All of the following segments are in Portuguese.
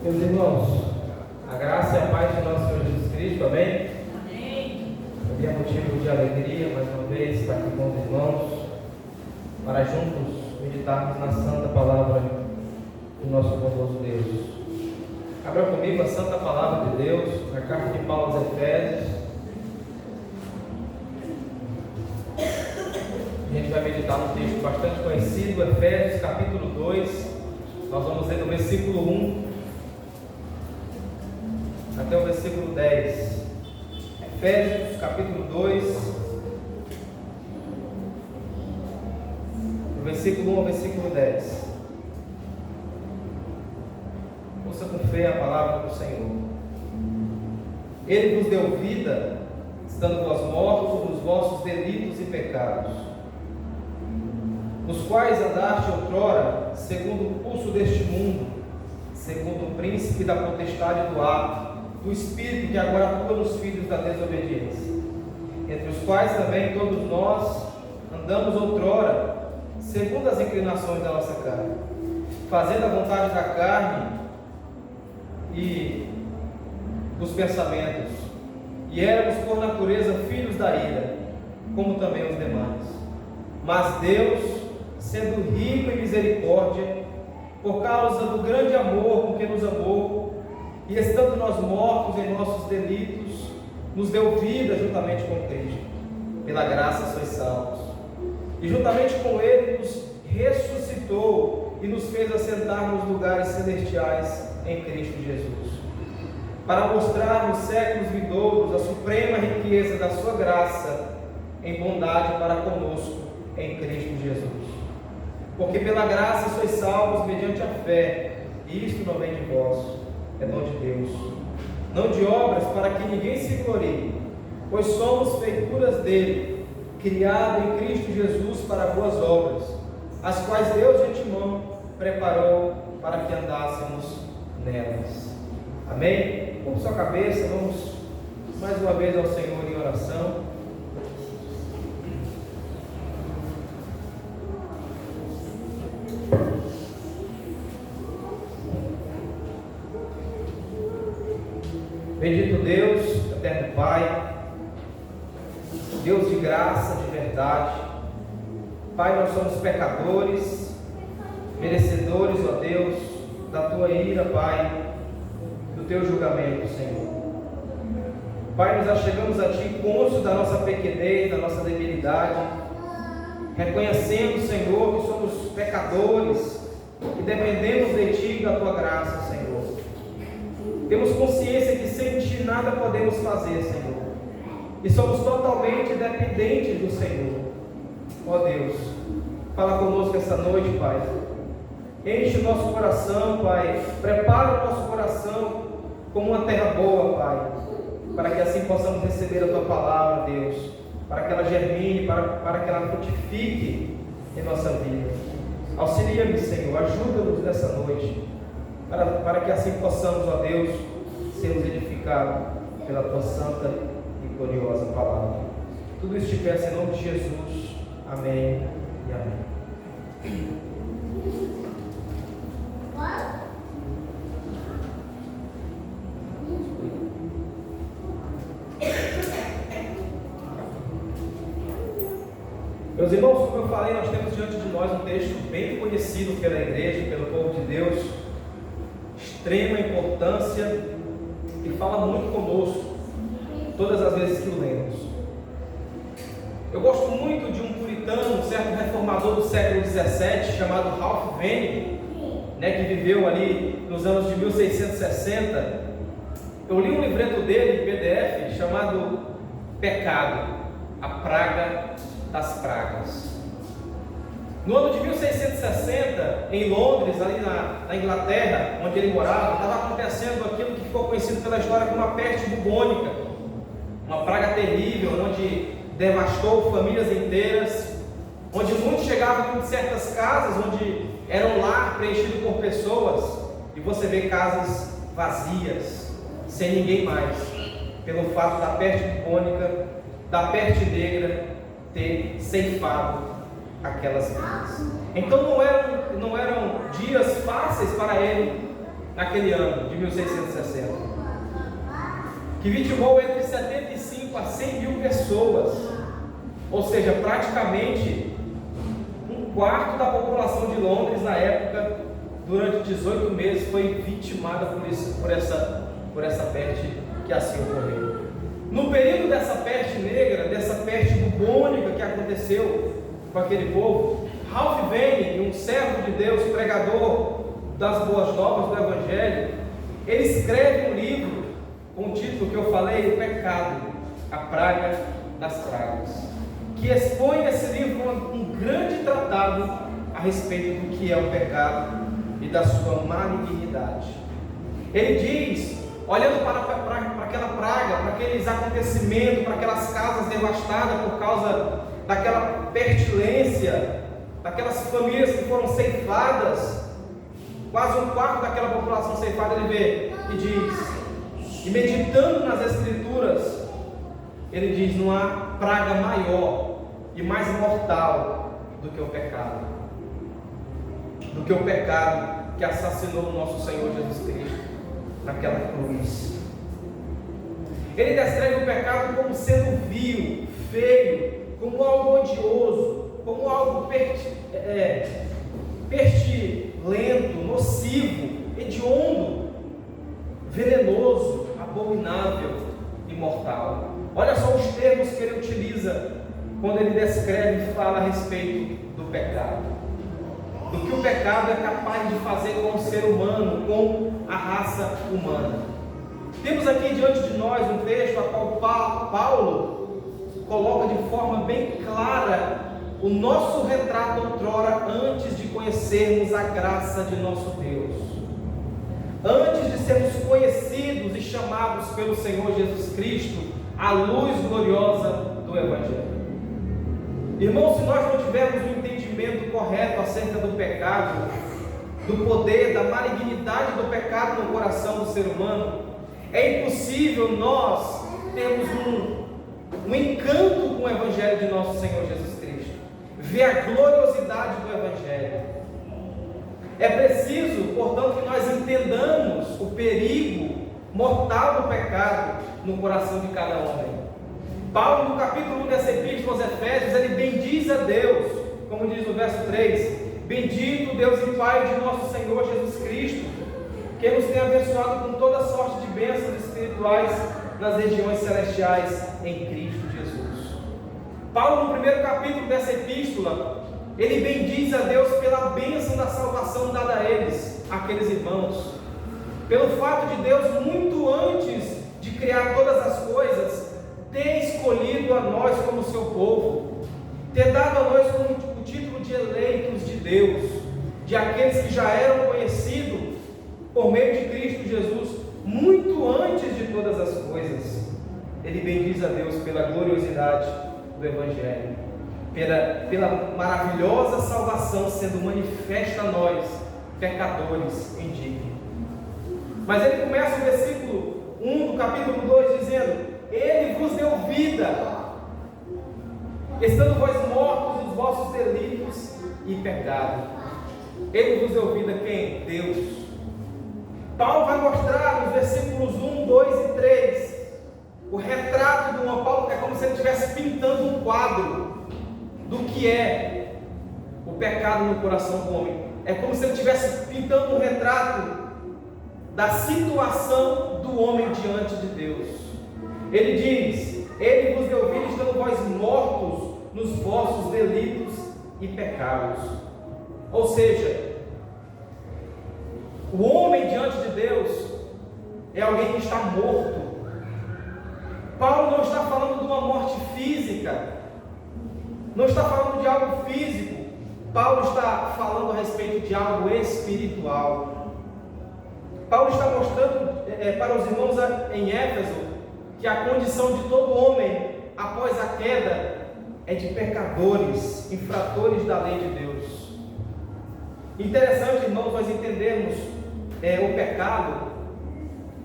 Meus irmãos, a graça e a paz de nosso Senhor Jesus Cristo, amém? Amém. É motivo de alegria, mais uma vez, estar aqui com os irmãos, para juntos meditarmos na santa palavra do nosso bondoso Deus. Abra comigo a santa palavra de Deus, na carta de Paulo aos Efésios. A gente vai meditar num texto bastante conhecido, Efésios capítulo 2. Nós vamos ler do versículo 1 até o versículo 10. Efésios capítulo 2, do versículo 1 ao versículo 10. Ouça com fé a palavra do Senhor. Ele vos deu vida, estando vós mortos nos vossos delitos e pecados, nos quais andaste outrora, segundo o curso deste mundo, segundo o príncipe da potestade do ar, do Espírito que agora atua nos filhos da desobediência, entre os quais também todos nós andamos outrora, segundo as inclinações da nossa carne, fazendo a vontade da carne e dos pensamentos, e éramos por natureza filhos da ira, como também os demais. Mas Deus, sendo rico em misericórdia, por causa do grande amor com que nos amou, e estando nós mortos em nossos delitos, nos deu vida juntamente com Cristo. Pela graça sois salvos. E juntamente com Ele nos ressuscitou e nos fez assentar nos lugares celestiais em Cristo Jesus, para mostrar nos séculos vindouros a suprema riqueza da sua graça em bondade para conosco em Cristo Jesus. Porque pela graça sois salvos mediante a fé, e isto não vem de vós, é dom de Deus, não de obras, para que ninguém se glorie, pois somos feituras dele, criado em Cristo Jesus para boas obras, as quais Deus de antemão preparou para que andássemos nelas. Amém? Curva sua cabeça, vamos mais uma vez ao Senhor em oração. Bendito Deus, eterno Pai, Deus de graça, de verdade. Pai, nós somos pecadores, merecedores, ó Deus, da Tua ira, Pai, do Teu julgamento, Senhor. Pai, nos achegamos a Ti cônscios da nossa pequenez, da nossa debilidade, reconhecendo, Senhor, que somos pecadores e dependemos de Ti e da Tua graça, Senhor. Temos consciência que sem Ti nada podemos fazer, Senhor, e somos totalmente dependentes do Senhor. Ó Deus, fala conosco essa noite, Pai. Enche o nosso coração, Pai. Prepara o nosso coração como uma terra boa, Pai, para que assim possamos receber a Tua palavra, Deus, para que ela germine, para que ela frutifique em nossa vida. Auxilia-me, Senhor, ajuda-nos nessa noite, para que assim possamos, ó Deus, sermos edificados pela Tua santa e gloriosa palavra. Tudo isso te peço em nome de Jesus. Amém e amém. Meus irmãos, como eu falei, nós temos diante de nós um texto bem conhecido pela igreja, pelo povo de Deus, extrema importância, e fala muito conosco todas as vezes que o lemos. Eu gosto muito de um puritano, um certo reformador do século XVII, chamado Ralph Vaughan, que viveu ali nos anos de 1660. Eu li um livreto dele em PDF chamado Pecado, a Praga das Pragas. No ano de 1660, em Londres, ali na Inglaterra, onde ele morava, estava acontecendo aquilo que ficou conhecido pela história como a peste bubônica, uma praga terrível, onde devastou famílias inteiras, onde muitos chegavam em certas casas, onde era um lar preenchido por pessoas, e você vê casas vazias, sem ninguém mais, pelo fato da peste bubônica, da peste negra ter ceifado aquelas vidas. Então não eram dias fáceis para ele, naquele ano de 1660, que vitimou entre 75 a 100 mil pessoas, ou seja, praticamente um quarto da população de Londres na época, durante 18 meses, foi vitimada por essa peste que assim ocorreu. No período dessa peste negra, dessa peste bubônica que aconteceu com aquele povo, Ralph Vaughan, um servo de Deus, pregador das boas novas do Evangelho, ele escreve um livro com o título que eu falei, O Pecado, a Praga das Pragas, que expõe nesse livro um grande tratado a respeito do que é o pecado e da sua malignidade. Ele diz, olhando para aquela praga, para aqueles acontecimentos, para aquelas casas devastadas por causa daquela pestilência, daquelas famílias que foram ceifadas, quase um quarto daquela população ceifada, ele vê e diz, e meditando nas Escrituras, ele diz: não há praga maior e mais mortal do que o pecado, que assassinou o nosso Senhor Jesus Cristo naquela cruz. Ele descreve o pecado como sendo vil, feio, como algo odioso, como algo pestilento, nocivo, hediondo, venenoso, abominável e mortal. Olha só os termos que ele utiliza quando ele descreve e fala a respeito do pecado, do que o pecado é capaz de fazer com o ser humano, com a raça humana. Temos aqui diante de nós um texto a qual Paulo coloca de forma bem clara o nosso retrato outrora, antes de conhecermos a graça de nosso Deus, antes de sermos conhecidos e chamados pelo Senhor Jesus Cristo à luz gloriosa do Evangelho. Irmãos, se nós não tivermos um entendimento correto acerca do pecado, do poder, da malignidade do pecado no coração do ser humano, é impossível nós termos um encanto com o Evangelho de nosso Senhor Jesus Cristo, ver a gloriosidade do Evangelho. É preciso, portanto, que nós entendamos o perigo mortal do pecado no coração de cada homem. Paulo, no capítulo 1 dessa epístola aos Efésios, ele bendiz a Deus, como diz no verso 3: bendito Deus e Pai de nosso Senhor Jesus Cristo, que nos tem abençoado com toda sorte de bênçãos espirituais nas regiões celestiais em Cristo Jesus. Paulo, no primeiro capítulo dessa epístola, ele bendiz a Deus pela bênção da salvação dada a eles, aqueles irmãos, pelo fato de Deus, muito antes de criar todas as coisas, ter escolhido a nós como seu povo, ter dado a nós o título de eleitos de Deus, de aqueles que já eram conhecidos por meio de Cristo Jesus, muito antes de todas as coisas. Ele bendiz a Deus pela gloriosidade do Evangelho, pela maravilhosa salvação sendo manifesta a nós, pecadores indignos. Mas ele começa o versículo 1 do capítulo 2 dizendo: Ele vos deu vida, estando vós mortos nos vossos delitos e pecado. Ele vos deu vida quem? Deus. Paulo vai mostrar nos versículos 1, 2 e 3 o retrato de uma Paulo, que é como se ele estivesse pintando um quadro do que é o pecado no coração do homem. É como se ele estivesse pintando um retrato da situação do homem diante de Deus. Ele diz: Ele vos deu vida, estando vós mortos nos vossos delitos e pecados. Ou seja, o homem diante de Deus é alguém que está morto. Paulo não está falando de uma morte física, não está falando de algo físico. Paulo está falando a respeito de algo espiritual. Paulo está mostrando para os irmãos em Éfeso que a condição de todo homem após a queda é de pecadores, infratores da lei de Deus. Interessante, irmãos, nós entendermos o pecado,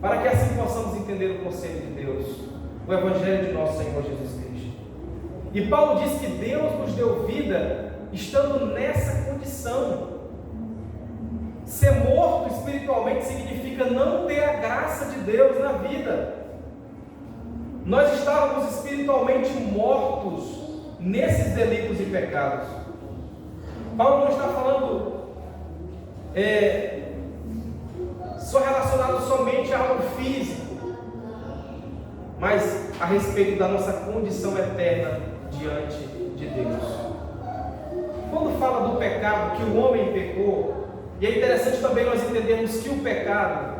para que assim possamos entender o conselho de Deus, o Evangelho de nosso Senhor Jesus Cristo. E Paulo diz que Deus nos deu vida estando nessa condição. Ser morto espiritualmente significa não ter a graça de Deus na vida. Nós estávamos espiritualmente mortos nesses delitos e pecados. Paulo não está falando só relacionado somente a algo físico, mas a respeito da nossa condição eterna diante de Deus. Quando fala do pecado, que o homem pecou, e é interessante também nós entendermos que o pecado,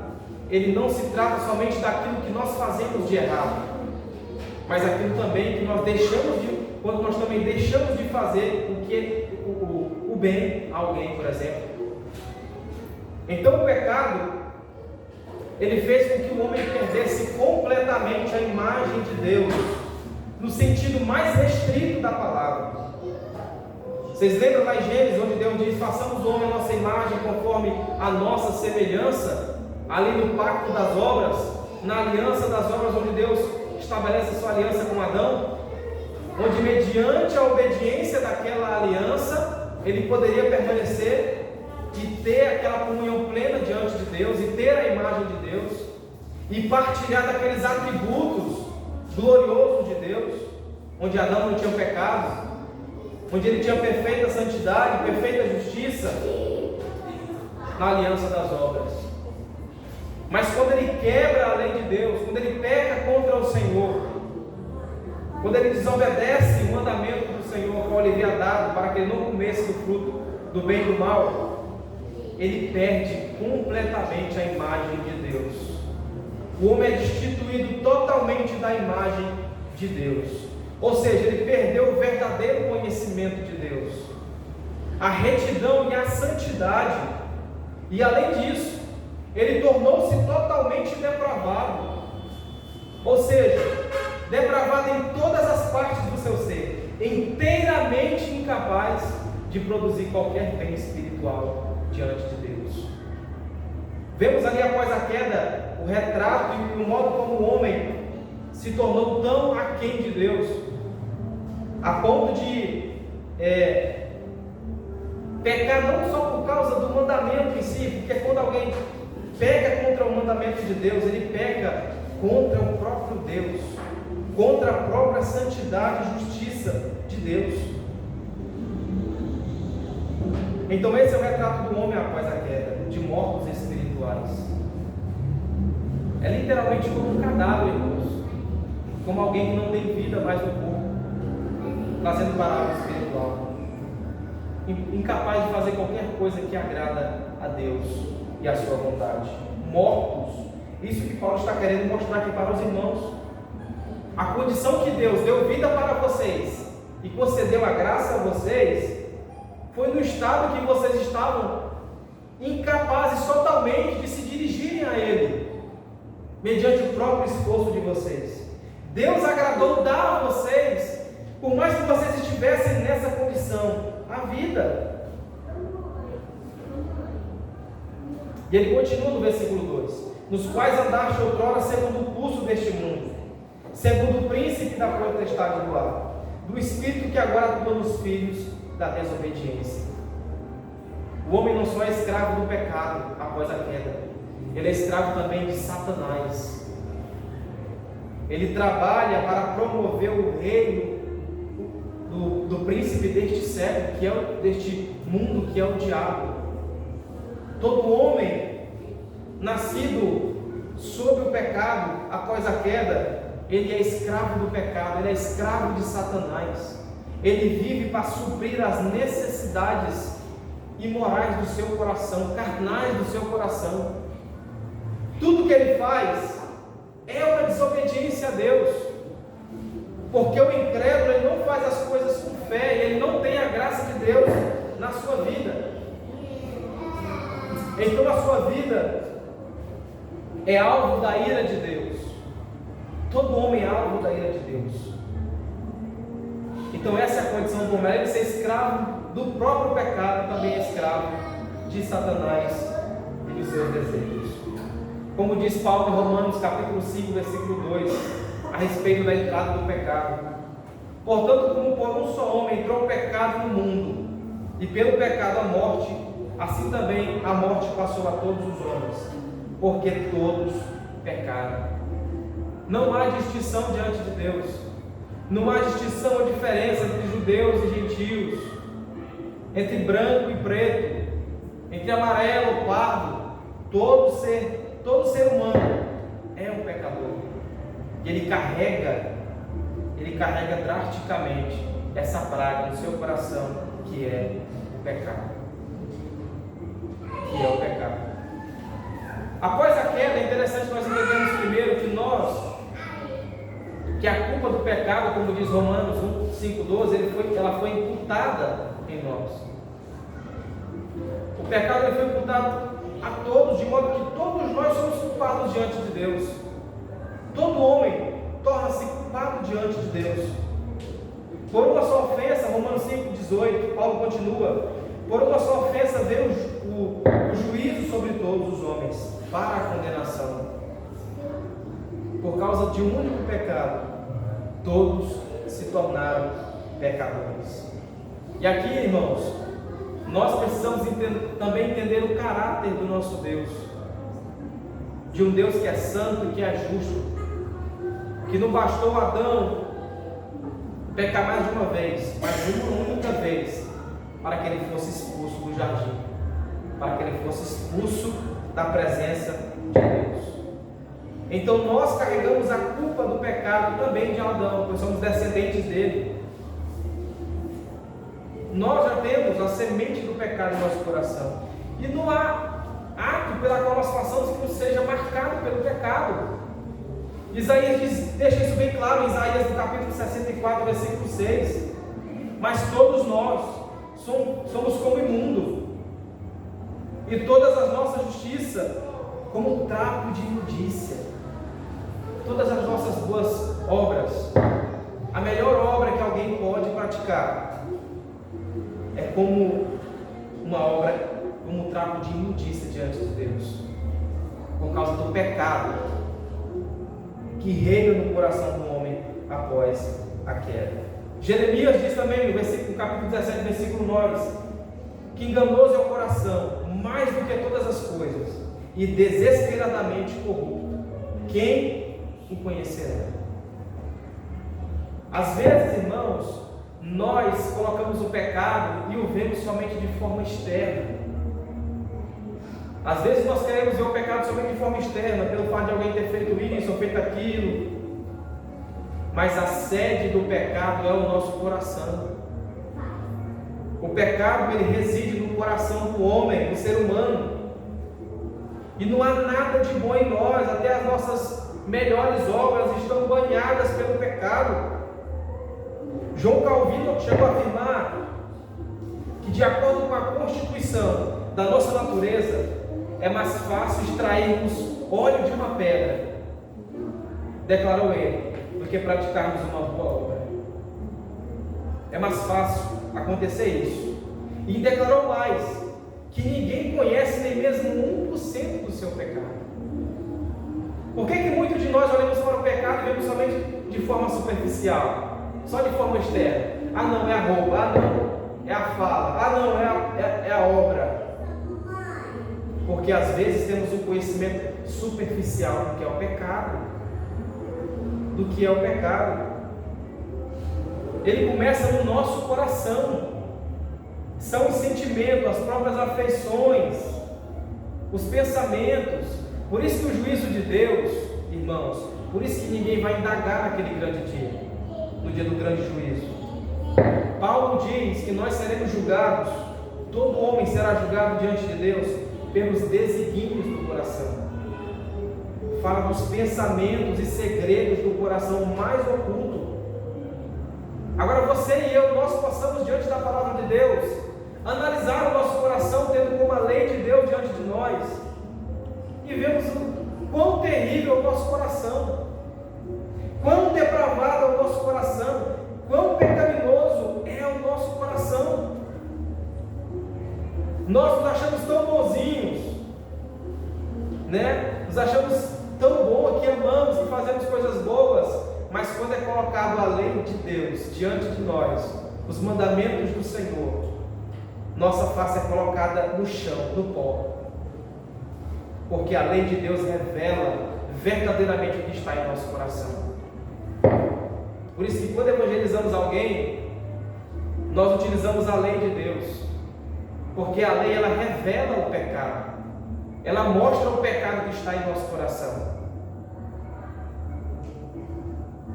ele não se trata somente daquilo que nós fazemos de errado, mas aquilo também que nós deixamos de, quando nós também deixamos de fazer o bem a alguém, por exemplo. Então o pecado, ele fez com que o homem perdesse completamente a imagem de Deus, no sentido mais restrito da palavra. Vocês lembram lá em Gênesis, onde Deus diz: façamos o homem a nossa imagem conforme a nossa semelhança, ali no pacto das obras, na aliança das obras, onde Deus estabelece a sua aliança com Adão, onde mediante a obediência daquela aliança, ele poderia permanecer e ter aquela comunhão plena diante de Deus, e ter a imagem de Deus, e partilhar daqueles atributos gloriosos de Deus, onde Adão não tinha pecado, onde ele tinha perfeita santidade, perfeita justiça, na aliança das obras. Mas quando ele quebra a lei de Deus, quando ele peca contra o Senhor, quando ele desobedece o mandamento do Senhor, qual ele havia dado para que ele não comesse do fruto do bem e do mal, ele perde completamente a imagem de Deus. O homem é destituído totalmente da imagem de Deus. Ou seja, ele perdeu o verdadeiro conhecimento de Deus, a retidão e a santidade. E além disso, ele tornou-se totalmente depravado. Ou seja, depravado em todas as partes do seu ser, inteiramente incapaz de produzir qualquer bem espiritual diante de Deus. Vemos ali após a queda o retrato e o modo como o homem se tornou tão aquém de Deus, a ponto de pecar não só por causa do mandamento em si, porque quando alguém peca contra o mandamento de Deus, ele peca contra o próprio Deus, contra a própria santidade e justiça de Deus. Então esse é o retrato do homem após a queda, de mortos espirituais. É literalmente como um cadáver, irmãos, como alguém que não tem vida mais no corpo, fazendo parábola espiritual, incapaz de fazer qualquer coisa que agrada a Deus e a sua vontade. Mortos. Isso que Paulo está querendo mostrar aqui para os irmãos. A condição que Deus deu vida para vocês e concedeu a graça a vocês foi no estado que vocês estavam incapazes totalmente de se dirigirem a Ele, mediante o próprio esforço de vocês. Deus agradou dar a vocês, por mais que vocês estivessem nessa condição, a vida. E ele continua no versículo 2: nos quais andaste outrora segundo o curso deste mundo, segundo o príncipe da potestade do ar, do espírito que agora atua nos filhos da desobediência. O homem não só é escravo do pecado após a queda, ele é escravo também de Satanás. Ele trabalha para promover o reino do príncipe deste século, deste mundo, que é o diabo. Todo homem nascido sob o pecado após a queda, ele é escravo do pecado, ele é escravo de Satanás. Ele vive para suprir as necessidades imorais do seu coração, carnais do seu coração. Tudo que ele faz é uma desobediência a Deus, porque o incrédulo, ele não faz as coisas com fé, ele não tem a graça de Deus na sua vida. Então a sua vida é alvo da ira de Deus. Todo homem é alvo da ira de Deus. Então essa é a condição do homem, ele ser escravo do próprio pecado, também é escravo de Satanás e dos seus desejos. Como diz Paulo em Romanos capítulo 5, versículo 2, a respeito da entrada do pecado: portanto, como por um só homem entrou o pecado no mundo, e pelo pecado a morte, assim também a morte passou a todos os homens, porque todos pecaram. Não há distinção diante de Deus. Não há distinção ou diferença entre judeus e gentios, entre branco e preto, entre amarelo ou pardo. Todo ser humano é um pecador. E ele carrega drasticamente essa praga no seu coração, que é o pecado. Após a queda, é interessante nós entendermos primeiro que a culpa do pecado, como diz Romanos 5,12, ela foi imputada em nós. O pecado ele foi imputado a todos, de modo que todos nós somos culpados diante de Deus. Todo homem torna-se culpado diante de Deus. Por uma só ofensa, Romanos 5,18, Paulo continua: por uma só ofensa veio o juízo sobre todos os homens, para a condenação. Por causa de um único pecado, todos se tornaram pecadores. E aqui, irmãos, nós precisamos também entender o caráter do nosso Deus, de um Deus que é santo e que é justo, que não bastou Adão pecar mais de uma vez, mas uma única vez, para que ele fosse expulso do jardim, para que ele fosse expulso da presença de Deus. Então nós carregamos a culpa do pecado também de Adão, pois somos descendentes dele. Nós já temos a semente do pecado no nosso coração, e não há ato pela qual nós passamos que não seja marcado pelo pecado. Isaías deixa isso bem claro em Isaías no capítulo 64, versículo 6. Mas todos nós somos como imundo, e todas as nossas justiças como um trapo de imundícia. Todas as nossas boas obras, a melhor obra que alguém pode praticar é como uma obra, como um trapo de imundícia diante de Deus, por causa do pecado que reina no coração do homem após a queda. Jeremias diz também no capítulo 17, versículo 9, que enganoso é o coração, mais do que todas as coisas, e desesperadamente corrupto. Quem o conhecerá? Às vezes, irmãos, nós colocamos o pecado e o vemos somente de forma externa. Às vezes nós queremos ver o pecado somente de forma externa, pelo fato de alguém ter feito isso ou feito aquilo. Mas a sede do pecado é o nosso coração. O pecado ele reside no coração do homem, do ser humano. E não há nada de bom em nós, até as nossas melhores obras estão banhadas pelo pecado. João Calvino chegou a afirmar que, de acordo com a constituição da nossa natureza, é mais fácil extrairmos óleo de uma pedra, declarou ele, do que praticarmos uma boa obra. É mais fácil acontecer isso. E declarou mais, que ninguém conhece nem mesmo 1% do seu pecado. Por que muitos de nós olhamos para o pecado e vemos somente de forma superficial, só de forma externa? Ah não, é a roupa, ah não, é a fala, ah não, é a obra. Porque às vezes temos um conhecimento superficial do que é o pecado. Ele começa no nosso coração. São os sentimentos, as próprias afeições, os pensamentos. Por isso que o juízo de Deus, irmãos, por isso que ninguém vai indagar naquele grande dia, no dia do grande juízo. Paulo diz que nós seremos julgados, todo homem será julgado diante de Deus pelos desígnios do coração. Fala dos pensamentos e segredos do coração mais oculto. Agora você e eu, nós possamos diante da palavra de Deus analisar o nosso coração, tendo como a lei de Deus diante de nós, e vemos o quão terrível é o nosso coração, quão depravado é o nosso coração, quão pecaminoso é o nosso coração. Nós nos achamos tão bonzinhos, né? Nos achamos tão bom que amamos e fazemos coisas boas, mas quando é colocado a lei de Deus diante de nós, os mandamentos do Senhor, nossa face é colocada no chão, no pó. Porque a lei de Deus revela verdadeiramente o que está em nosso coração. Por isso que quando evangelizamos alguém, nós utilizamos a lei de Deus. Porque a lei, ela revela o pecado. Ela mostra o pecado que está em nosso coração.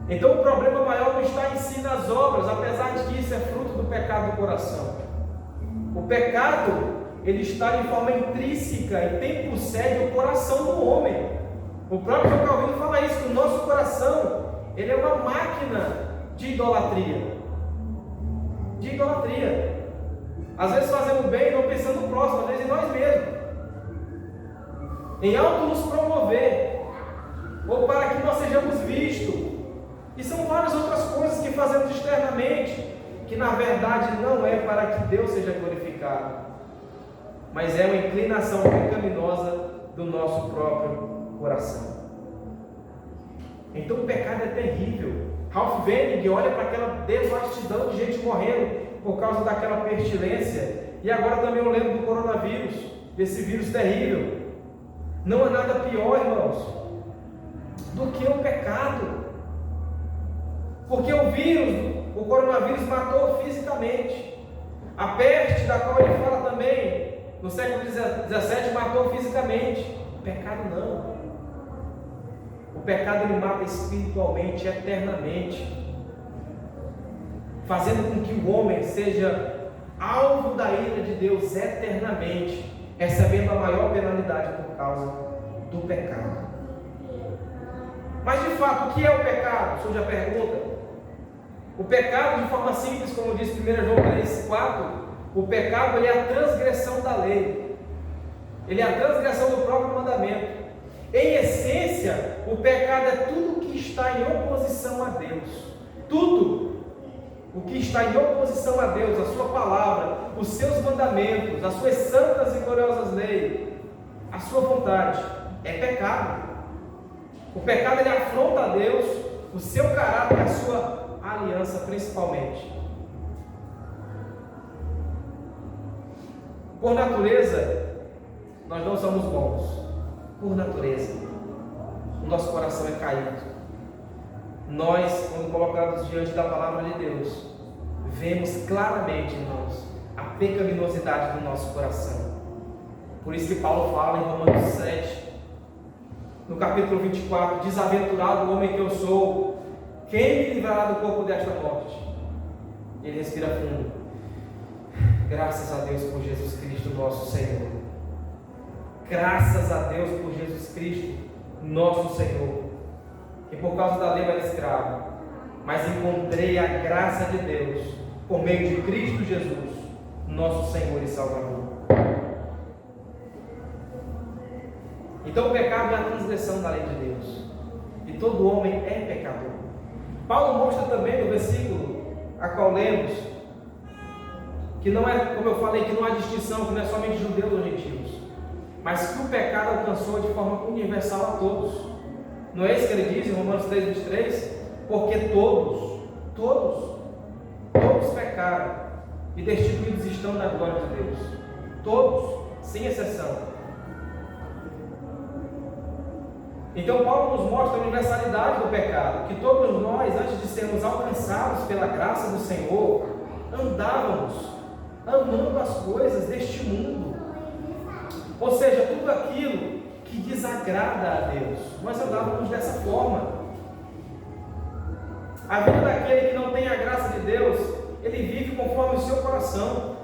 Então o problema maior não está em si nas obras, apesar de que isso é fruto do pecado do coração. O pecado, ele está de forma intrínseca e tem por sede o coração do homem. O próprio João Calvino fala isso, que o nosso coração, ele é uma máquina de idolatria. De idolatria. Às vezes fazemos bem não pensando no próximo, às vezes em nós mesmos. Em algo nos promover, ou para que nós sejamos vistos. E são várias outras coisas que fazemos externamente, que na verdade não é para que Deus seja glorificado, mas é uma inclinação pecaminosa do nosso próprio coração. Então o pecado é terrível. Ralph Vanig olha para aquela devastidão de gente morrendo por causa daquela pestilência, e agora também eu lembro do coronavírus, desse vírus terrível. Não há nada pior, irmãos, do que o pecado. Porque o vírus, o coronavírus matou fisicamente. A peste, da qual ele fala também, no século XVII, matou fisicamente. O pecado não. O pecado ele mata espiritualmente, eternamente, fazendo com que o homem seja alvo da ira de Deus eternamente, recebendo a maior penalidade por causa do pecado. Mas de fato, o que é o pecado? Surge a pergunta. O pecado, de forma simples, como diz 1 João 3,4, o pecado ele é a transgressão da lei. Ele é a transgressão do próprio mandamento. Em essência, o pecado é tudo que está em oposição a Deus. Tudo o que está em oposição a Deus, a sua palavra, os seus mandamentos, as suas santas e gloriosas leis, a sua vontade, é pecado. O pecado ele afronta a Deus, o seu caráter e a sua aliança principalmente. Por natureza, nós não somos bons. Por natureza, o nosso coração é caído. Nós, quando colocados diante da palavra de Deus, vemos claramente, irmãos, a pecaminosidade do nosso coração. Por isso que Paulo fala em Romanos 7, no capítulo 24, desaventurado o homem que eu sou, quem me livrará do corpo desta morte? Ele respira fundo. Graças a Deus por Jesus Cristo, nosso Senhor. Graças a Deus por Jesus Cristo, nosso Senhor. Que por causa da lei era escravo, mas encontrei a graça de Deus por meio de Cristo Jesus, nosso Senhor e Salvador. Então o pecado é a transgressão da lei de Deus. E todo homem é pecador. Paulo mostra também no versículo a qual lemos, que não é, como eu falei, que não há distinção, que não é somente judeus ou gentios, mas que o pecado alcançou de forma universal a todos. Não é isso que ele diz em Romanos 3,23? Porque todos pecaram e destituídos estão da glória de Deus. Todos, sem exceção. Então Paulo nos mostra a universalidade do pecado, que todos nós, antes de sermos alcançados pela graça do Senhor, andávamos amando as coisas deste mundo, ou seja, tudo aquilo que desagrada a Deus. Nós andávamos dessa forma. A vida daquele que não tem a graça de Deus, ele vive conforme o seu coração,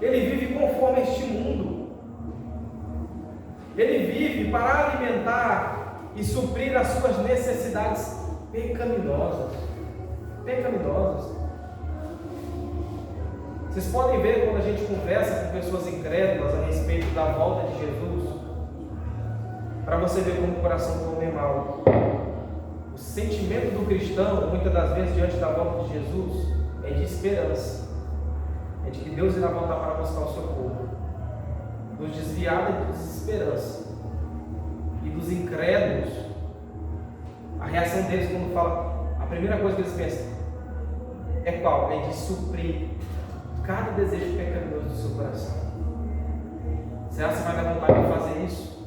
ele vive conforme este mundo, ele vive para alimentar e suprir as suas necessidades pecaminosas. Vocês podem ver quando a gente conversa com pessoas incrédulas a respeito da volta de Jesus, para você ver como o coração do homem é mau. O sentimento do cristão, muitas das vezes, diante da volta de Jesus, é de esperança, é de que Deus irá voltar para buscar o seu povo. Dos desviados é de desesperança, e dos incrédulos, a reação deles quando fala, a primeira coisa que eles pensam é qual? É de suprir cada desejo pecaminoso do seu coração. Será que você vai dar vontade de fazer isso?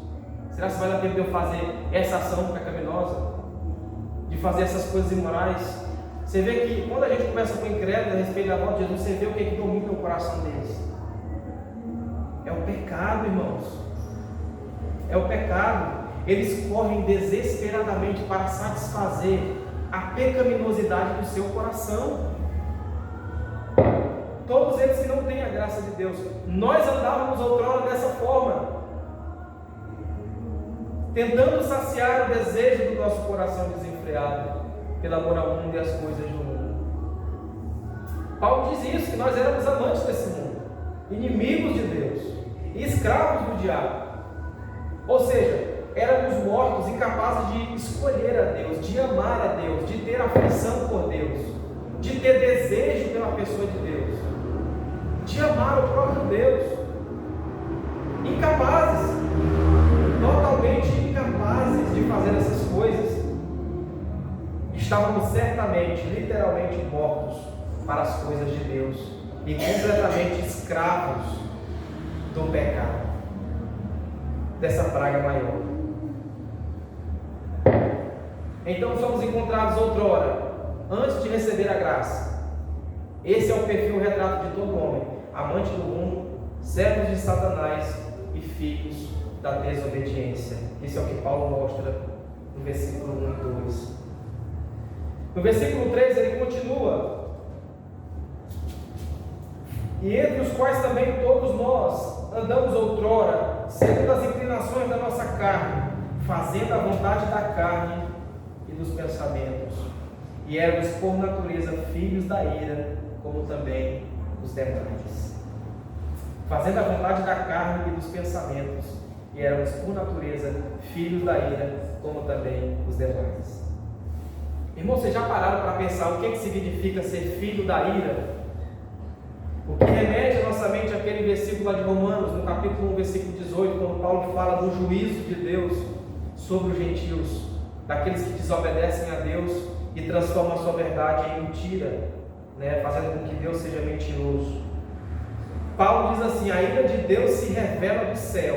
Será que você vai dar tempo de eu fazer essa ação pecaminosa? De fazer essas coisas imorais? Você vê que quando a gente conversa com incrédulos a respeito da volta de Jesus, você vê o que domina o coração deles. É o pecado, irmãos. É o pecado. Eles correm desesperadamente para satisfazer a pecaminosidade do seu coração. Todos eles que não têm a graça de Deus. Nós andávamos outrora dessa forma, tentando saciar o desejo do nosso coração desenfreado pelo amor ao mundo e às coisas do mundo. Paulo diz isso, que nós éramos amantes desse mundo, inimigos de Deus e escravos do diabo. Ou seja, éramos mortos, incapazes de escolher a Deus, de amar a Deus, de ter afeição por Deus, de ter desejo pela pessoa de Deus, de amar o próprio Deus. Incapazes, totalmente incapazes de fazer essas coisas. Estávamos certamente, literalmente mortos para as coisas de Deus e completamente escravos do pecado, dessa praga maior. Então somos encontrados outrora, antes de receber a graça. Esse é o perfil retrato de todo homem: amante do mundo, servos de Satanás e filhos da desobediência. Isso é o que Paulo mostra no versículo 1 e 2. No versículo 3 ele continua: e entre os quais também todos nós andamos outrora, segundo as inclinações da nossa carne, fazendo a vontade da carne e dos pensamentos, e éramos por natureza filhos da ira, como também os demais. Fazendo a vontade da carne e dos pensamentos, e éramos por natureza filhos da ira, como também os demais. Irmão, vocês já pararam para pensar o que significa ser filho da ira? O que remete a nossa mente àquele versículo lá de Romanos, no capítulo 1, versículo 18, quando Paulo fala do juízo de Deus sobre os gentios, daqueles que desobedecem a Deus e transformam a sua verdade em mentira, fazendo com que Deus seja mentiroso. Paulo diz assim: a ira de Deus se revela do céu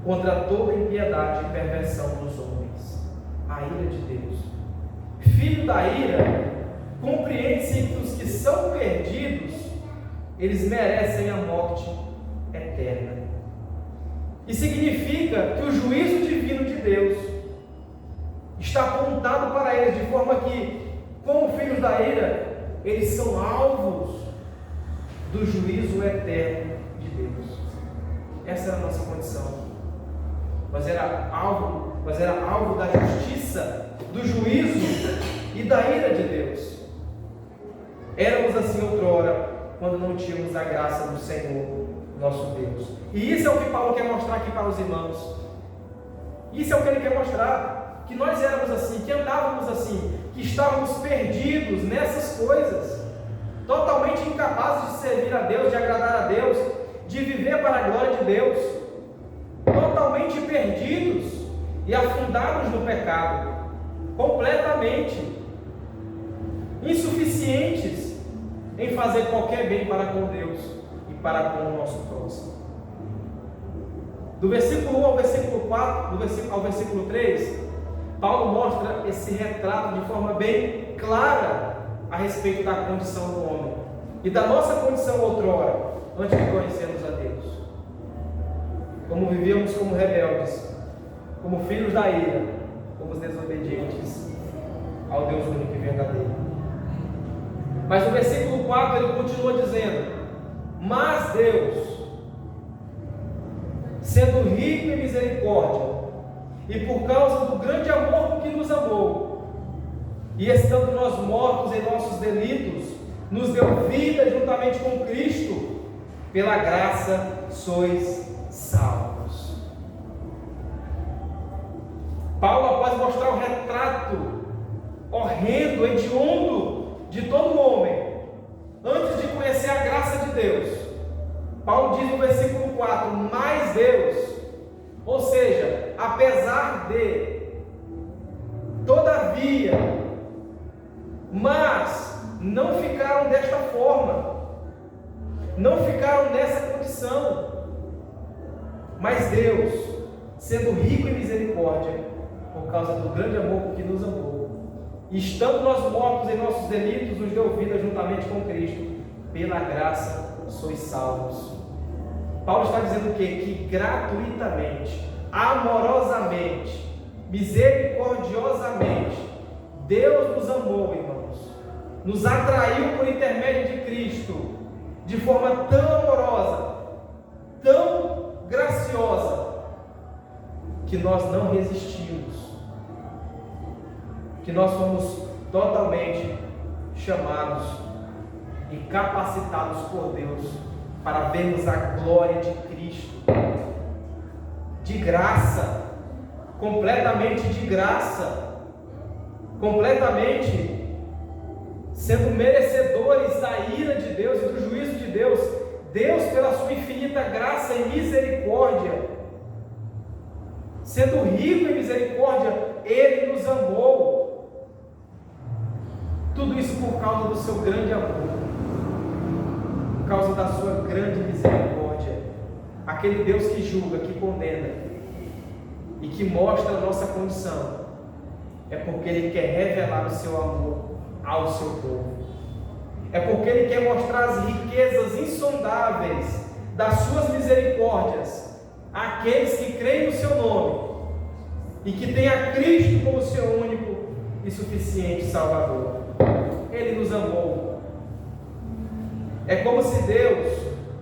contra toda impiedade e perversão dos homens. A ira de Deus. Filho da ira, compreende-se que os que são perdidos, eles merecem a morte eterna. E significa que o juízo divino de Deus está apontado para eles, de forma que, como filhos da ira, eles são alvos do juízo eterno de Deus. Essa era a nossa condição. Mas era alvo da justiça, do juízo e da ira de Deus. Éramos assim outrora, quando não tínhamos a graça do Senhor, nosso Deus. E isso é o que Paulo quer mostrar aqui para os irmãos. Isso é o que ele quer mostrar, que nós éramos assim, que andávamos assim, que estávamos perdidos nessas coisas, totalmente incapazes de servir a Deus, de agradar a Deus, de viver para a glória de Deus, totalmente perdidos e afundados no pecado, completamente insuficientes em fazer qualquer bem para com Deus e para com o nosso próximo. Do versículo 1 ao versículo 4, ao versículo 3, Paulo mostra esse retrato de forma bem clara a respeito da condição do homem e da nossa condição outrora, antes de conhecermos a Deus. Como vivíamos como rebeldes, como filhos da ira, como os desobedientes ao Deus único e verdadeiro. Mas no versículo 4 ele continua dizendo: mas Deus, sendo rico em misericórdia, e por causa do grande amor com que nos amou, e estando nós mortos em nossos delitos, nos deu vida juntamente com Cristo, pela graça sois salvos. Paulo, após mostrar o retrato horrendo, hediondo de todo homem, antes de conhecer a graça de Deus, Paulo diz no versículo 4: mas Deus, ou seja, apesar de, todavia, mas não ficaram desta forma. não ficaram nessa condição. Mas Deus, sendo rico em misericórdia, por causa do grande amor com que nos amou, e estando nós mortos em nossos delitos, nos deu vida juntamente com Cristo. Pela graça sois salvos. Paulo está dizendo o quê? Que gratuitamente, amorosamente, misericordiosamente, Deus nos amou, irmãos, nos atraiu por intermédio de Cristo, de forma tão amorosa, tão graciosa, que nós não resistimos, que nós fomos totalmente chamados e capacitados por Deus para vermos a glória de Cristo, de graça, completamente de graça, completamente sendo merecedores da ira de Deus e do juízo de Deus. Deus, pela sua infinita graça e misericórdia, sendo rico em misericórdia, Ele nos amou. Tudo isso por causa do seu grande amor, por causa da sua grande misericórdia. Aquele Deus que julga, que condena e que mostra a nossa condição, é porque Ele quer revelar o seu amor ao seu povo. É porque Ele quer mostrar as riquezas insondáveis das suas misericórdias àqueles que creem no seu nome e que têm a Cristo como seu único e suficiente Salvador. Ele nos amou. É como se Deus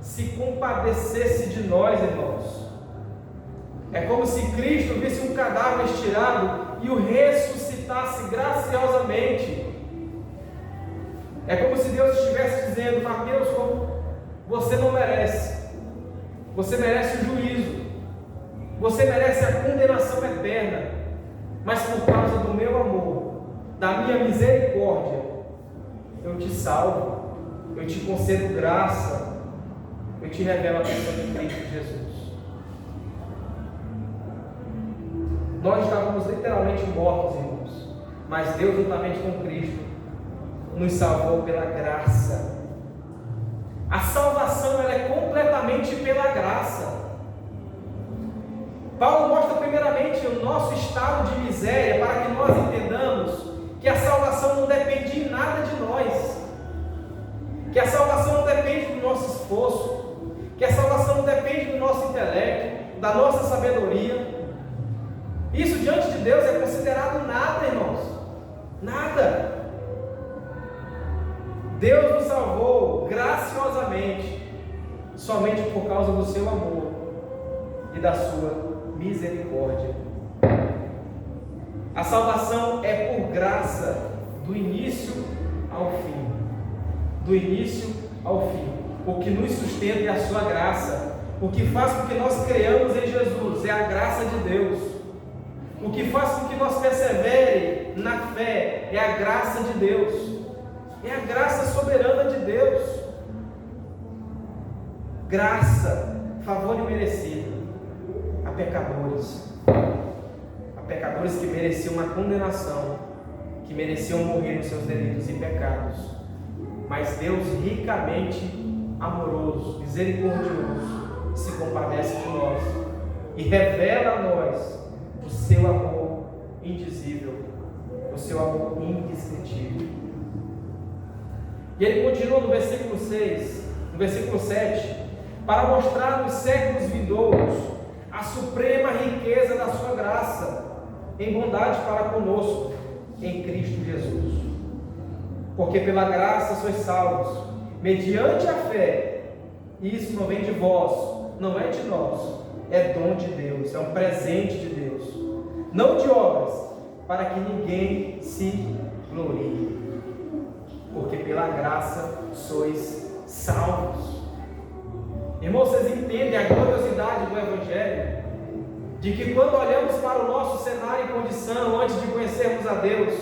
se compadecesse de nós, irmãos. É como se Cristo visse um cadáver estirado e o ressuscitasse graciosamente. É como se Deus estivesse dizendo: Mateus, você não merece. Você merece o juízo. Você merece a condenação eterna. Mas por causa do meu amor, da minha misericórdia, eu te salvo. Eu te concedo graça. Eu te revelo a pessoa de Cristo Jesus. Nós estávamos literalmente mortos, irmãos. Mas Deus, juntamente com Cristo, nos salvou pela graça. A salvação, ela é completamente pela graça. Paulo mostra primeiramente o nosso estado de miséria, para que nós entendamos que a salvação não depende de nada de nós, que a salvação não depende do nosso esforço, que a salvação não depende do nosso intelecto, da nossa sabedoria. Isso diante de Deus é considerado nada, irmãos. Nada. Deus nos salvou graciosamente, somente por causa do seu amor e da sua misericórdia. A salvação é por graça, do início ao fim. Do início ao fim. O que nos sustenta é a sua graça. O que faz com que nós creiamos em Jesus é a graça de Deus. O que faz com que nós persevere na fé é a graça de Deus. É a graça soberana de Deus. Graça, favor imerecido a pecadores. A pecadores que mereciam uma condenação, que mereciam morrer nos seus delitos e pecados. Mas Deus, ricamente amoroso, misericordioso, se compadece de nós e revela a nós o seu amor indizível, o seu amor indescritível. E ele continua no versículo 6, no versículo 7, para mostrar nos séculos vindouros a suprema riqueza da sua graça, em bondade para conosco, em Cristo Jesus. Porque pela graça sois salvos, mediante a fé, e isso não vem de vós, não é de nós, é dom de Deus, é um presente de Deus, não de obras, para que ninguém se glorie. Porque pela graça sois salvos. Irmãos, vocês entendem a gloriosidade do Evangelho? De que quando olhamos para o nosso cenário e condição, antes de conhecermos a Deus,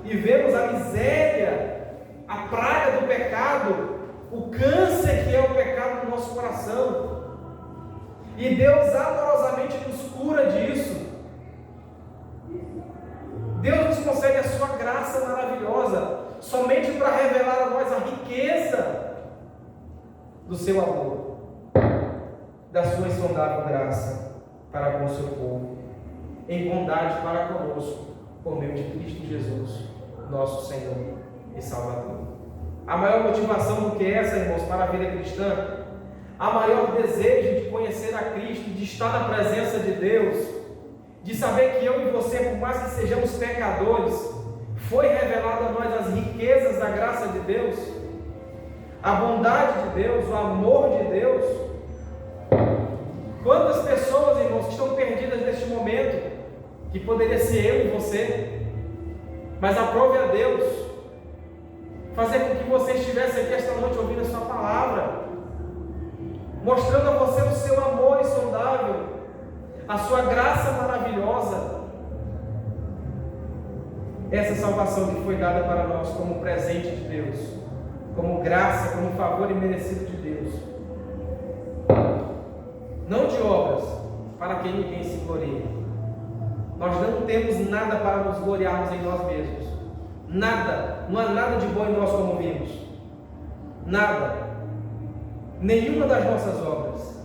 e vemos a miséria, a praga do pecado, o câncer que é o pecado no nosso coração, e Deus amorosamente nos cura disso. Deus nos concede a sua graça maravilhosa, somente para revelar a nós a riqueza do seu amor, da sua insondável graça para com o seu povo, em bondade para conosco, por meio de Cristo Jesus, nosso Senhor e Salvador. A maior motivação do que essa, irmãos, para a vida cristã, a maior desejo de conhecer a Cristo, de estar na presença de Deus, de saber que eu e você, por mais que sejamos pecadores, foi revelado a nós as riquezas da graça de Deus, a bondade de Deus, o amor de Deus. Quantas pessoas, irmãos, que estão perdidas neste momento, que poderia ser eu e você, mas aprove a Deus fazer com que você estivesse aqui esta noite ouvindo a sua palavra, mostrando a você o seu amor insondável, a sua graça maravilhosa, essa salvação que foi dada para nós como presente de Deus, como graça, como favor imerecido de Deus, não de obras, para que ninguém se glorie. Nós não temos nada para nos gloriarmos em nós mesmos, nada, não há nada de bom em nós como vimos, nada, nenhuma das nossas obras,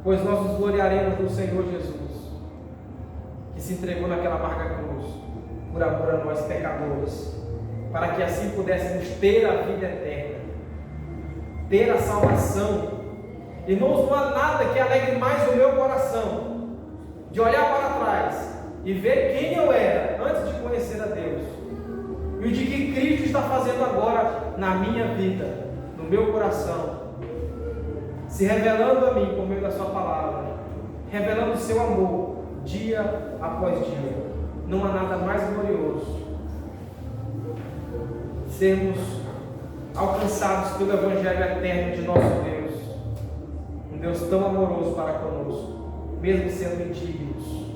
pois nós nos gloriaremos no Senhor Jesus, que se entregou naquela amarga cruz, por amor a nós pecadores, para que assim pudéssemos ter a vida eterna, ter a salvação. Irmãos, não há nada que alegre mais o meu coração, de olhar para trás e ver quem eu era antes de conhecer a Deus, e o de que Cristo está fazendo agora na minha vida, no meu coração, se revelando a mim por meio da sua palavra, revelando o seu amor dia após dia. Não há nada mais glorioso sermos alcançados pelo Evangelho eterno de nosso Deus, um Deus tão amoroso para conosco, mesmo sendo indignos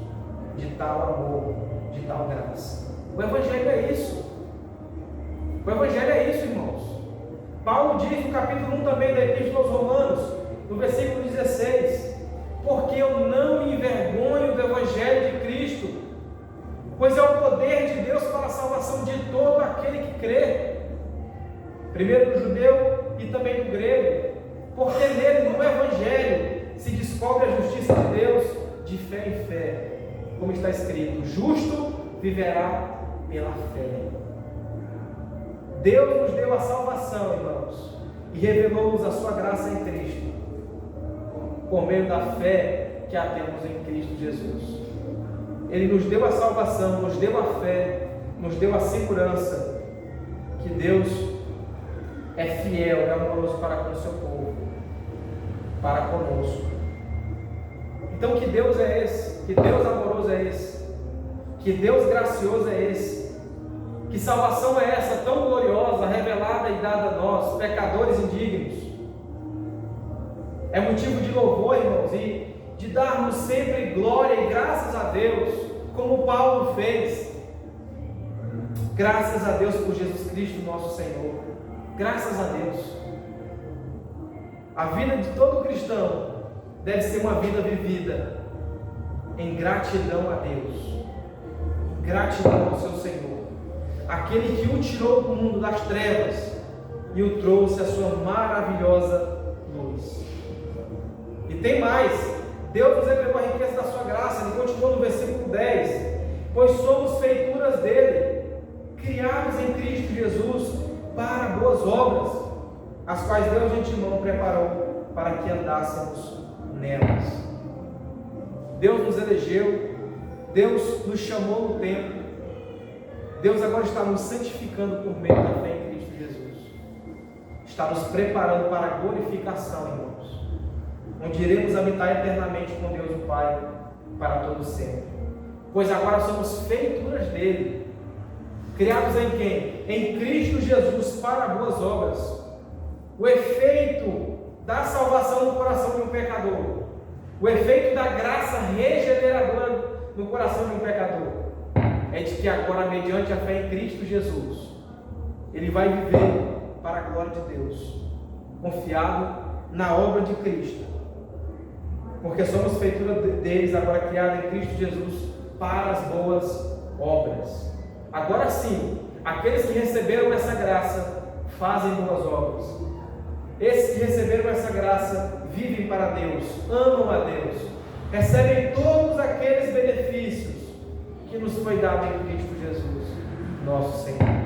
de tal amor, de tal graça. O Evangelho é isso. O Evangelho é isso, irmãos. Paulo diz no capítulo 1 também da Epístola aos Romanos, no versículo 16: porque eu não me envergonho do Evangelho de Cristo, pois é o poder de Deus para a salvação de todo aquele que crê, primeiro do judeu e também do grego, porque nele, no Evangelho, se descobre a justiça de Deus de fé em fé, como está escrito: justo viverá pela fé. Deus nos deu a salvação, irmãos, e revelou-nos a sua graça em Cristo, por meio da fé que a temos em Cristo Jesus. Ele nos deu a salvação, nos deu a fé, nos deu a segurança que Deus é fiel e amoroso para com o seu povo, para conosco. Então, que Deus é esse? Que Deus amoroso é esse? Que Deus gracioso é esse? Que salvação é essa tão gloriosa, revelada e dada a nós, pecadores indignos? É motivo de louvor, irmãos, e de darmos sempre glória e graças a Deus, como Paulo fez. Graças a Deus por Jesus Cristo, nosso Senhor. Graças a Deus. A vida de todo cristão deve ser uma vida vivida em gratidão a Deus, gratidão ao seu Senhor, aquele que o tirou do mundo das trevas e o trouxe à sua maravilhosa luz. E tem mais: Deus nos revelou a riqueza da sua graça. Ele continua no versículo 10: pois somos feituras dele, criados em Cristo Jesus para boas obras, as quais Deus de antemão preparou para que andássemos nelas. Deus nos elegeu, Deus nos chamou no tempo, Deus agora está nos santificando por meio da fé em Cristo Jesus, está nos preparando para a glorificação, irmãos, onde iremos habitar eternamente com Deus o Pai para todo sempre, pois agora somos feituras dele, criados em quem? Em Cristo Jesus para boas obras. O efeito da salvação no coração de um pecador, o efeito da graça regeneradora no coração de um pecador, é de que agora, mediante a fé em Cristo Jesus, ele vai viver para a glória de Deus, confiado na obra de Cristo, porque somos feitura deles, agora criada em Cristo Jesus para as boas obras. Agora sim, aqueles que receberam essa graça fazem boas obras. Esses que receberam essa graça vivem para Deus, amam a Deus, recebem todos aqueles benefícios que nos foi dado em Cristo Jesus, nosso Senhor.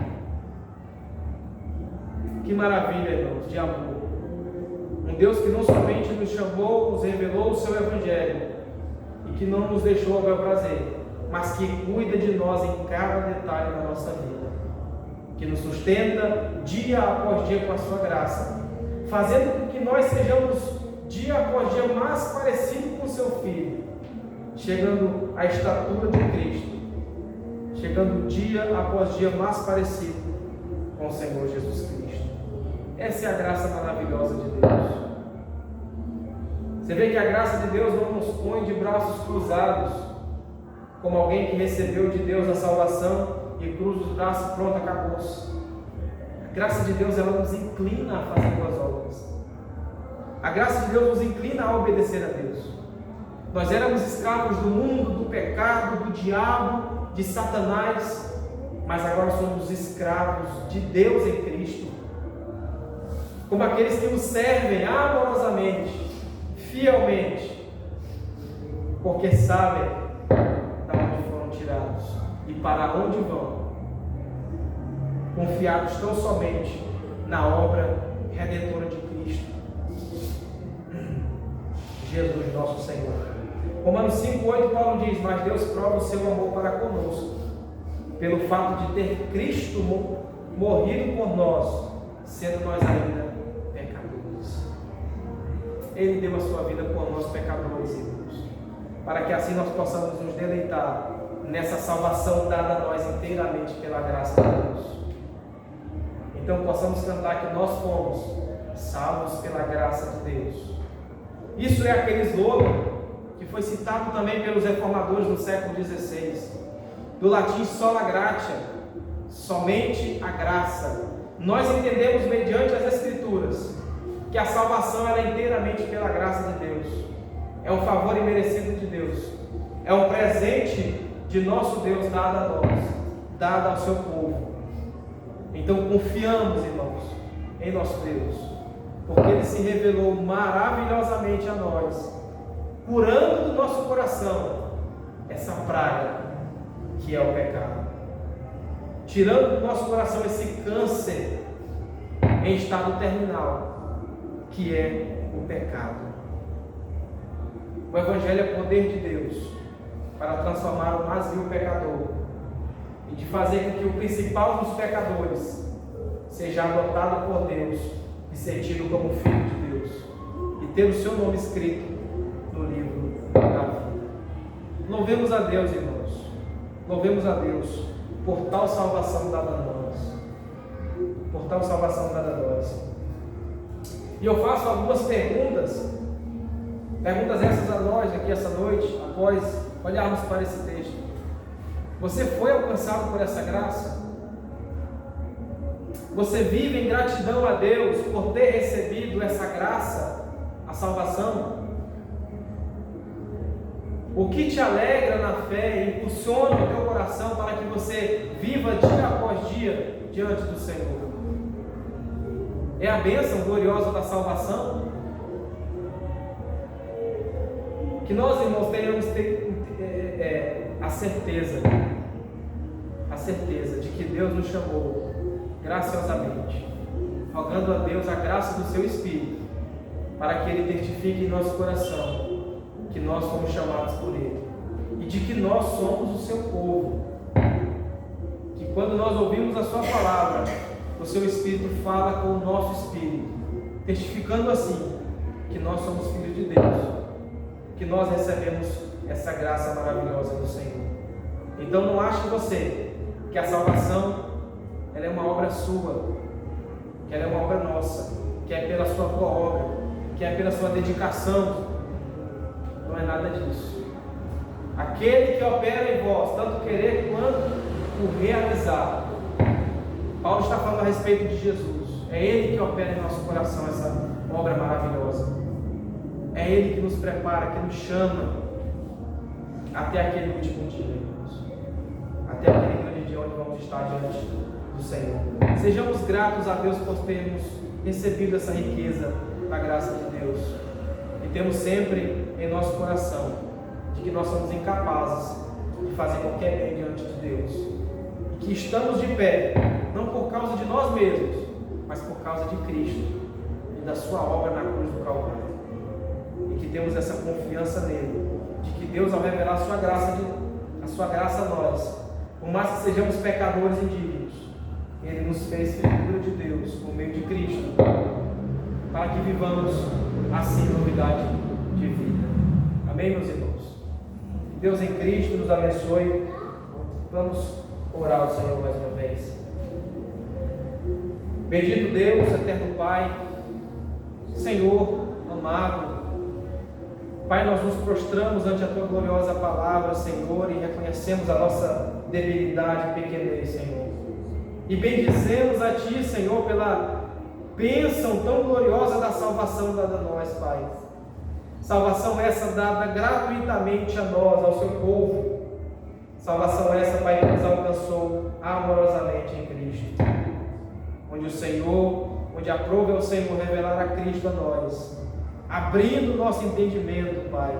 Que maravilha, irmãos, de amor. Um Deus que não somente nos chamou, nos revelou o seu Evangelho e que não nos deixou ao bel prazer, mas que cuida de nós em cada detalhe da nossa vida, que nos sustenta dia após dia com a sua graça, fazendo com que nós sejamos dia após dia mais parecidos com o seu Filho, chegando à estatura de Cristo, chegando dia após dia mais parecido com o Senhor Jesus Cristo. Essa é a graça maravilhosa de Deus. Você vê que a graça de Deus não nos põe de braços cruzados, como alguém que recebeu de Deus a salvação e cruza os braços e pronto, acabou-se. A graça de Deus, ela nos inclina a fazer boas obras. A graça de Deus nos inclina a obedecer a Deus. Nós éramos escravos do mundo, do pecado, do diabo, de Satanás, mas agora somos escravos de Deus em Cristo, como aqueles que nos servem amorosamente, fielmente, porque sabem de onde foram tirados e para onde vão, confiados tão somente na obra redentora de Cristo, Jesus nosso Senhor. Romanos 5,8, Paulo diz: mas Deus prova o seu amor para conosco, pelo fato de ter Cristo morrido por nós, sendo nós ainda pecadores. Ele deu a sua vida por nós pecadores, irmãos, para que assim nós possamos nos deleitar nessa salvação dada a nós inteiramente pela graça de Deus. Então possamos cantar que nós fomos salvos pela graça de Deus. Isso é aquele slogan que foi citado também pelos reformadores no século XVI, do latim sola gratia, somente a graça. Nós entendemos mediante as Escrituras que a salvação ela é inteiramente pela graça de Deus, é um favor imerecido de Deus, é um presente de nosso Deus dado a nós, dado ao seu povo. Então confiamos, irmãos, em nosso Deus, porque Ele se revelou maravilhosamente a nós, curando do nosso coração essa praga que é o pecado, tirando do nosso coração esse câncer em estado terminal que é o pecado. O Evangelho é poder de Deus para transformar o mais vil pecador e de fazer com que o principal dos pecadores seja adotado por Deus e ser tido como filho de Deus e ter o seu nome escrito no livro da vida. Louvemos a Deus, irmãos, louvemos a Deus por tal salvação dada a nós, por tal salvação dada a nós. E eu faço algumas perguntas essas a nós aqui essa noite, após olharmos para esse texto. Você foi alcançado por essa graça? Você vive em gratidão a Deus por ter recebido essa graça, a salvação? O que te alegra na fé e impulsiona o teu coração para que você viva dia após dia diante do Senhor? É a bênção gloriosa da salvação? Que nós, irmãos, tenhamos a certeza de que Deus nos chamou graciosamente, rogando a Deus a graça do seu Espírito, para que Ele testifique em nosso coração que nós fomos chamados por Ele, e de que nós somos o seu povo, que quando nós ouvimos a sua palavra, o seu Espírito fala com o nosso Espírito, testificando assim que nós somos filhos de Deus, que nós recebemos essa graça maravilhosa do Senhor. Então não ache você que a salvação ela é uma obra sua, que ela é uma obra nossa, que é pela sua boa obra, que é pela sua dedicação. Não é nada disso. Aquele que opera em vós, tanto querer quanto o realizar. Paulo está falando a respeito de Jesus. É Ele que opera em nosso coração essa obra maravilhosa. É Ele que nos prepara, que nos chama até aquele último dia, irmãos. Até aquele grande dia onde vamos estar diante do Senhor. Sejamos gratos a Deus por termos recebido essa riqueza da graça de Deus. E temos sempre em nosso coração de que nós somos incapazes de fazer qualquer bem diante de Deus. E que estamos de pé, não por causa de nós mesmos, mas por causa de Cristo e da sua obra na cruz do Calvário. E que temos essa confiança nele, de que Deus, ao revelar a sua graça a nós, por mais que sejamos pecadores indignos, Ele nos fez figura de Deus por meio de Cristo, para que vivamos assim novidade de vida. Amém, meus irmãos? Deus em Cristo nos abençoe. Vamos orar ao Senhor mais uma vez. Bendito Deus, eterno Pai, Senhor amado, Pai, nós nos prostramos ante a Tua gloriosa palavra, Senhor, e reconhecemos a nossa debilidade e pequenez, Senhor. E bendizemos a Ti, Senhor, pela bênção tão gloriosa da salvação dada a nós, Pai. Salvação essa dada gratuitamente a nós, ao Seu povo. Salvação essa, Pai, que nos alcançou amorosamente em Cristo. Onde aprove ao Senhor revelar a Cristo a nós, abrindo o nosso entendimento, Pai,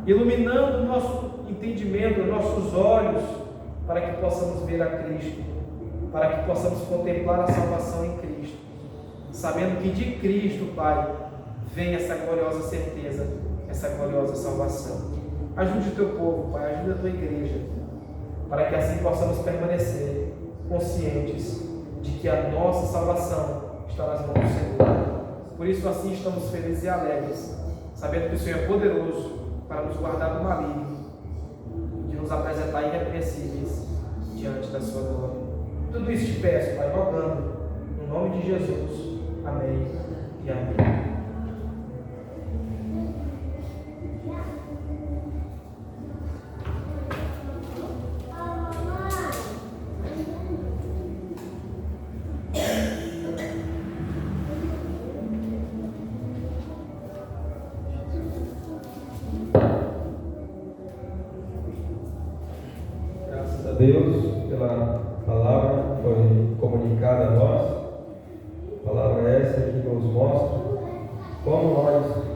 iluminando o nosso entendimento, os nossos olhos, para que possamos ver a Cristo, para que possamos contemplar a salvação em Cristo, sabendo que de Cristo, Pai, vem essa gloriosa certeza, essa gloriosa salvação. Ajude o Teu povo, Pai, ajude a Tua igreja, para que assim possamos permanecer conscientes de que a nossa salvação está nas mãos do Senhor. Por isso assim estamos felizes e alegres, sabendo que o Senhor é poderoso para nos guardar do maligno, de nos apresentar irrepreensíveis diante da sua glória. Tudo isso te peço, Pai, rogando, no nome de Jesus. Amém e amém. Deus, pela palavra que foi comunicada a nós, palavra essa que nos mostra como nós